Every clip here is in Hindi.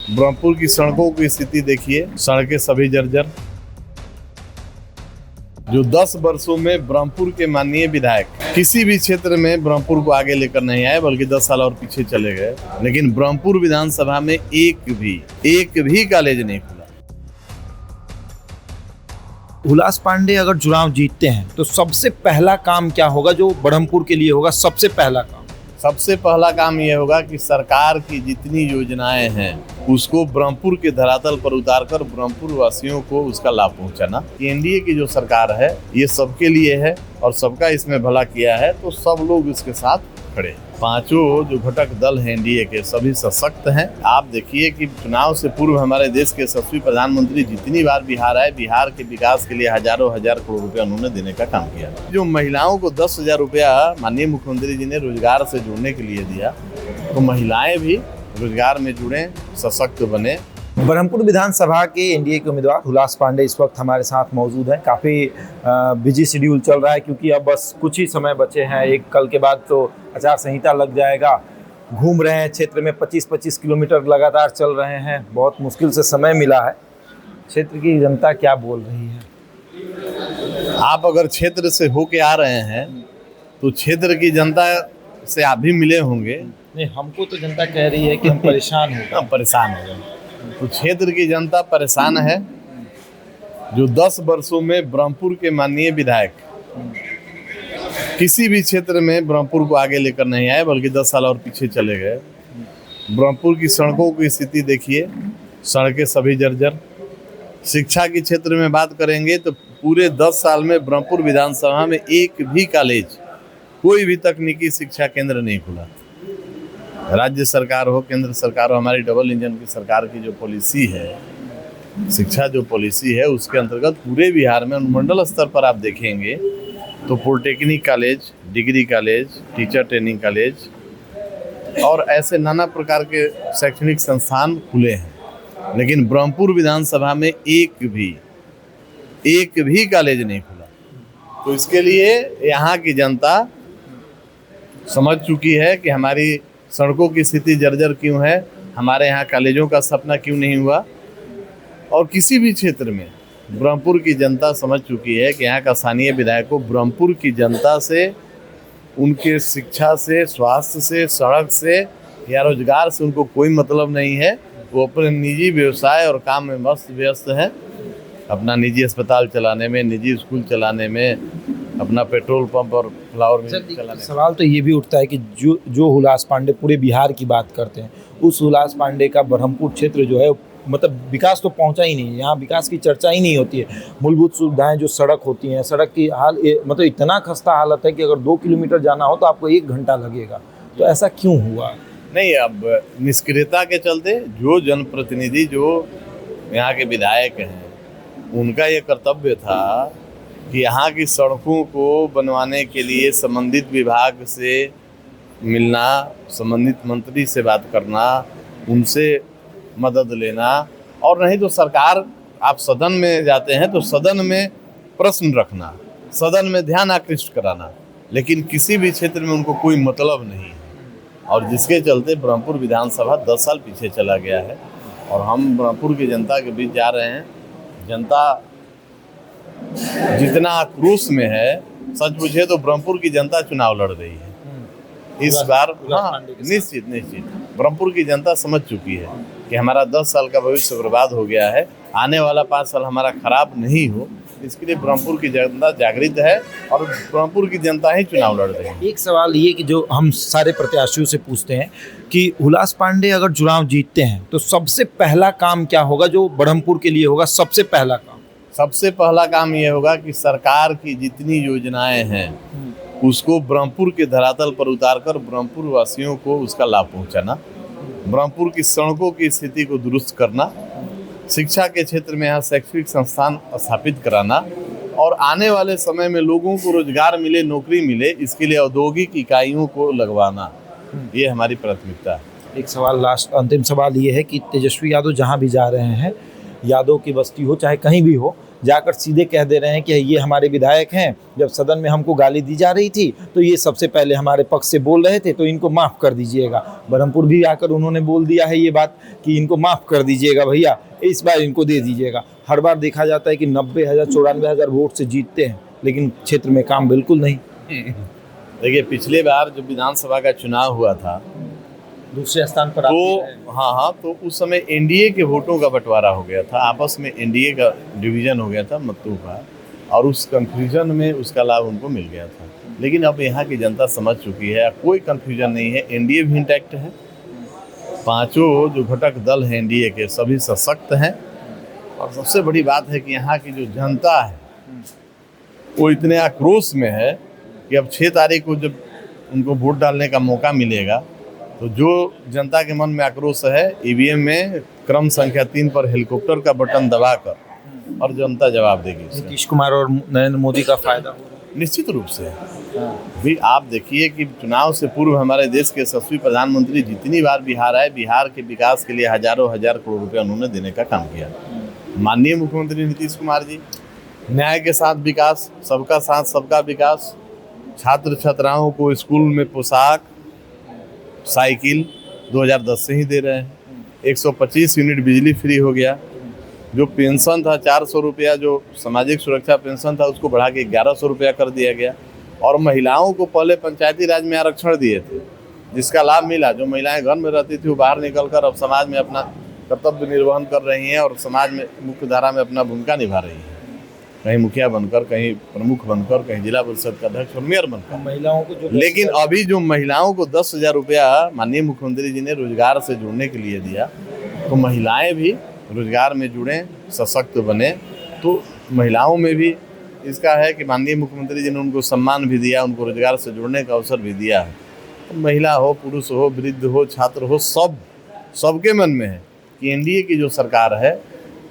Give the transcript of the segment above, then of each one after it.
ब्रह्मपुर की सड़कों की स्थिति देखिए, सड़कें सभी जर्जर। जो 10 वर्षों में ब्रह्मपुर के माननीय विधायक किसी भी क्षेत्र में ब्रह्मपुर को आगे लेकर नहीं आए, बल्कि 10 साल और पीछे चले गए। लेकिन ब्रह्मपुर विधानसभा में एक भी कॉलेज नहीं खुला। हुलास पांडे अगर चुनाव जीतते हैं तो सबसे पहला काम क्या होगा जो ब्रह्मपुर के लिए होगा? सबसे पहला काम सबसे पहला काम यह होगा कि सरकार की जितनी योजनाएं हैं उसको ब्रह्मपुर के धरातल पर उतारकर ब्रह्मपुर वासियों को उसका लाभ पहुंचाना। एनडीए की जो सरकार है ये सबके लिए है और सबका इसमें भला किया है, तो सब लोग इसके साथ खड़े हैं। पांचों जो घटक दल हैं एनडीए के सभी सशक्त हैं। आप देखिए कि चुनाव से पूर्व हमारे देश के यशस्वी प्रधानमंत्री जितनी बार बिहार आए, बिहार के विकास के लिए हजारों हजार करोड़ रुपया उन्होंने देने का काम किया। जो महिलाओं को 10,000 रुपया माननीय मुख्यमंत्री जी ने रोजगार से जुड़ने के लिए दिया, तो महिलाएं भी रोजगार में जुड़े, सशक्त बने। ब्रह्मपुर विधानसभा के एनडीए के उम्मीदवार हुलास पांडे इस वक्त हमारे साथ मौजूद हैं। काफ़ी बिजी शेड्यूल चल रहा है क्योंकि अब बस कुछ ही समय बचे हैं। एक कल के बाद तो आचार संहिता लग जाएगा। घूम रहे हैं क्षेत्र में, 25-25 किलोमीटर लगातार चल रहे हैं। बहुत मुश्किल से समय मिला है। क्षेत्र की जनता क्या बोल रही है? आप अगर क्षेत्र से होके आ रहे हैं तो क्षेत्र की जनता से आप भी मिले होंगे। नहीं, हमको तो जनता कह रही है कि हम परेशान हो गए। तो क्षेत्र की जनता परेशान है। जो 10 वर्षों में ब्रह्मपुर के माननीय विधायक किसी भी क्षेत्र में ब्रह्मपुर को आगे लेकर नहीं आए, बल्कि 10 साल और पीछे चले गए। ब्रह्मपुर की सड़कों की स्थिति देखिए, सड़कें सभी जर्जर। शिक्षा के क्षेत्र में बात करेंगे तो पूरे 10 साल में ब्रह्मपुर विधानसभा में एक भी कॉलेज, कोई भी तकनीकी शिक्षा केंद्र नहीं खुला। राज्य सरकार हो, केंद्र सरकार हो, हमारी डबल इंजन की सरकार की जो पॉलिसी है, शिक्षा जो पॉलिसी है, उसके अंतर्गत पूरे बिहार में अनुमंडल स्तर पर आप देखेंगे तो polytechnic college, degree college, teacher training college और ऐसे नाना प्रकार के शैक्षणिक संस्थान खुले हैं। लेकिन ब्रह्मपुर विधानसभा में एक भी कॉलेज नहीं खुला। तो इसके लिए यहाँ की जनता समझ चुकी है कि हमारी सड़कों की स्थिति जर्जर क्यों है, हमारे यहाँ कॉलेजों का सपना क्यों नहीं हुआ। और किसी भी क्षेत्र में ब्रह्मपुर की जनता समझ चुकी है कि यहाँ का स्थानीय विधायक को ब्रह्मपुर की जनता से, उनके शिक्षा से, स्वास्थ्य से, सड़क से या रोजगार से उनको कोई मतलब नहीं है। वो अपने निजी व्यवसाय और काम में मस्त व्यस्त है, अपना निजी अस्पताल चलाने में, निजी स्कूल चलाने में, अपना पेट्रोल पंप और फ्लावर मिल चलाने। सवाल तो ये भी उठता है कि जो हुलास पांडे पूरे बिहार की बात करते हैं, उस हुलास पांडे का ब्रह्मपुर क्षेत्र जो है, मतलब विकास तो पहुंचा ही नहीं है। यहाँ विकास की चर्चा ही नहीं होती है। मूलभूत सुविधाएं जो सड़क होती हैं, सड़क की मतलब इतना खस्ता हालत है कि अगर 2 किलोमीटर जाना हो तो आपको 1 घंटा लगेगा। तो ऐसा क्यों हुआ? नहीं, अब निष्क्रियता के चलते जो जनप्रतिनिधि, जो यहाँ के विधायक हैं, उनका ये कर्तव्य था कि यहाँ की सड़कों को बनवाने के लिए संबंधित विभाग से मिलना, संबंधित मंत्री से बात करना, उनसे मदद लेना। और नहीं तो सरकार, आप सदन में जाते हैं तो सदन में प्रश्न रखना, सदन में ध्यान आकृष्ट कराना, लेकिन किसी भी क्षेत्र में उनको कोई मतलब नहीं है। और जिसके चलते ब्रह्मपुर विधानसभा 10 साल पीछे चला गया है। और हम ब्रह्मपुर की जनता के बीच जा रहे हैं। जनता जितना आक्रोश में है, सच पूछे तो ब्रह्मपुर की जनता चुनाव लड़ रही है इस बार। हाँ, निश्चित ब्रह्मपुर की जनता समझ चुकी है कि हमारा 10 साल का भविष्य बर्बाद हो गया है, आने वाला 5 साल हमारा खराब नहीं हो। इसके लिए ब्रह्मपुर की जनता जागृत है और ब्रह्मपुर की जनता ही चुनाव लड़ रही है। एक सवाल ये कि जो हम सारे प्रत्याशियों से पूछते हैं कि हुलास पांडे अगर चुनाव जीतते हैं तो सबसे पहला काम क्या होगा जो ब्रह्मपुर के लिए होगा? सबसे पहला काम ये होगा कि सरकार की जितनी योजनाएं हैं उसको ब्रह्मपुर के धरातल पर उतारकर ब्रह्मपुर वासियों को उसका लाभ पहुंचाना। ब्रह्मपुर की सड़कों की स्थिति को दुरुस्त करना, शिक्षा के क्षेत्र में यहाँ शैक्षणिक संस्थान स्थापित कराना और आने वाले समय में लोगों को रोजगार मिले, नौकरी मिले, इसके लिए औद्योगिक इकाइयों को लगवाना, ये हमारी प्राथमिकता है। एक सवाल, लास्ट अंतिम सवाल ये है कि तेजस्वी यादव जहाँ भी जा रहे हैं, यादव की बस्ती हो चाहे कहीं भी हो, जाकर सीधे कह दे रहे हैं कि ये हमारे विधायक हैं, जब सदन में हमको गाली दी जा रही थी तो ये सबसे पहले हमारे पक्ष से बोल रहे थे, तो इनको माफ़ कर दीजिएगा। बरहमपुर भी आकर उन्होंने बोल दिया है ये बात कि इनको माफ़ कर दीजिएगा भैया, इस बार इनको दे दीजिएगा। हर बार देखा जाता है कि 90,000 94,000 वोट से जीतते हैं, लेकिन क्षेत्र में काम बिल्कुल नहीं। देखिए, पिछले बार जब विधानसभा का चुनाव हुआ था दूसरे स्थान पर तो हाँ, तो उस समय एनडीए के वोटों का बंटवारा हो गया था, आपस में एनडीए का डिवीजन हो गया था मतों का, और उस कंफ्यूजन में उसका लाभ उनको मिल गया था। लेकिन अब यहाँ की जनता समझ चुकी है, कोई कंफ्यूजन नहीं है, एनडीए भी इंटैक्ट है, पांचों जो घटक दल हैं एनडीए के सभी सशक्त हैं, और सबसे बड़ी बात है कि यहाँ की जो जनता है वो इतने आक्रोश में है कि अब 6 तारीख को जब उनको वोट डालने का मौका मिलेगा तो जो जनता के मन में आक्रोश है, ईवीएम में क्रम संख्या 3 पर हेलीकॉप्टर का बटन दबाकर और जनता जवाब देगी। नीतीश कुमार और नरेंद्र मोदी का फायदा निश्चित रूप से भी आप देखिए कि चुनाव से पूर्व हमारे देश के यशस्वी प्रधानमंत्री जितनी बार बिहार आए, बिहार के विकास के लिए हजारों हजार करोड़ रुपए उन्होंने देने का काम किया। माननीय मुख्यमंत्री नीतीश कुमार जी, न्याय के साथ विकास, सबका साथ सबका विकास, छात्र छात्राओं को स्कूल में पोशाक, साइकिल 2010 से ही दे रहे हैं। 125 यूनिट बिजली फ्री हो गया। जो पेंशन था 400 रुपया, जो सामाजिक सुरक्षा पेंशन था, उसको बढ़ा के 1100 रुपया कर दिया गया। और महिलाओं को पहले पंचायती राज में आरक्षण दिए थे, जिसका लाभ मिला। जो महिलाएं घर में रहती थी वो बाहर निकलकर अब समाज में अपना कर्तव्य निर्वहन कर रही हैं और समाज में मुख्य धारा में अपना भूमिका निभा रही हैं, कहीं मुखिया बनकर, कहीं प्रमुख बनकर, कहीं जिला परिषद का अध्यक्ष और मेयर बनकर। महिलाओं को जो लेकिन अभी जो महिलाओं को 10,000 रुपया माननीय मुख्यमंत्री जी ने रोजगार से जुड़ने के लिए दिया, तो महिलाएं भी रोजगार में जुड़ें, सशक्त बने। तो महिलाओं में भी इसका है कि माननीय मुख्यमंत्री जी ने उनको सम्मान भी दिया, उनको रोजगार से जुड़ने का अवसर भी दिया है। तो महिला हो, पुरुष हो, वृद्ध हो, छात्र हो, सबके मन में है कि एनडीए की जो सरकार है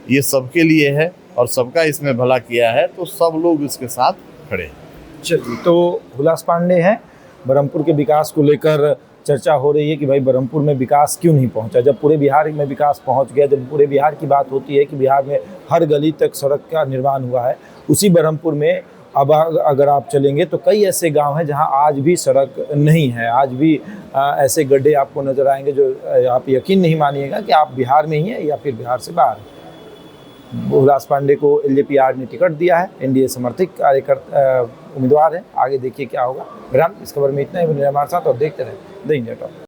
ये सबके लिए है और सबका इसमें भला किया है, तो सब लोग इसके साथ खड़े हैं। चलिए, तो हुलास पांडे हैं, बरहमपुर के विकास को लेकर चर्चा हो रही है कि भाई बरहमपुर में विकास क्यों नहीं पहुंचा, जब पूरे बिहार में विकास पहुंच गया। जब पूरे बिहार की बात होती है कि बिहार में हर गली तक सड़क का निर्माण हुआ है, उसी बरहमपुर में अब अगर आप चलेंगे तो कई ऐसे गांव हैं जहां आज भी सड़क नहीं है, आज भी ऐसे गड्ढे आपको नजर आएंगे जो आप यकीन नहीं मानिएगा कि आप बिहार में ही हैं या फिर बिहार से बाहर। हुलास पांडे को एलजेपीआर ने टिकट दिया है, एनडीए समर्थित कार्यकर्ता उम्मीदवार है। आगे देखिए क्या होगा। फिलहाल इस खबर में इतना ही। बने हमारे साथ और देखते रहे द इंडिया टॉक।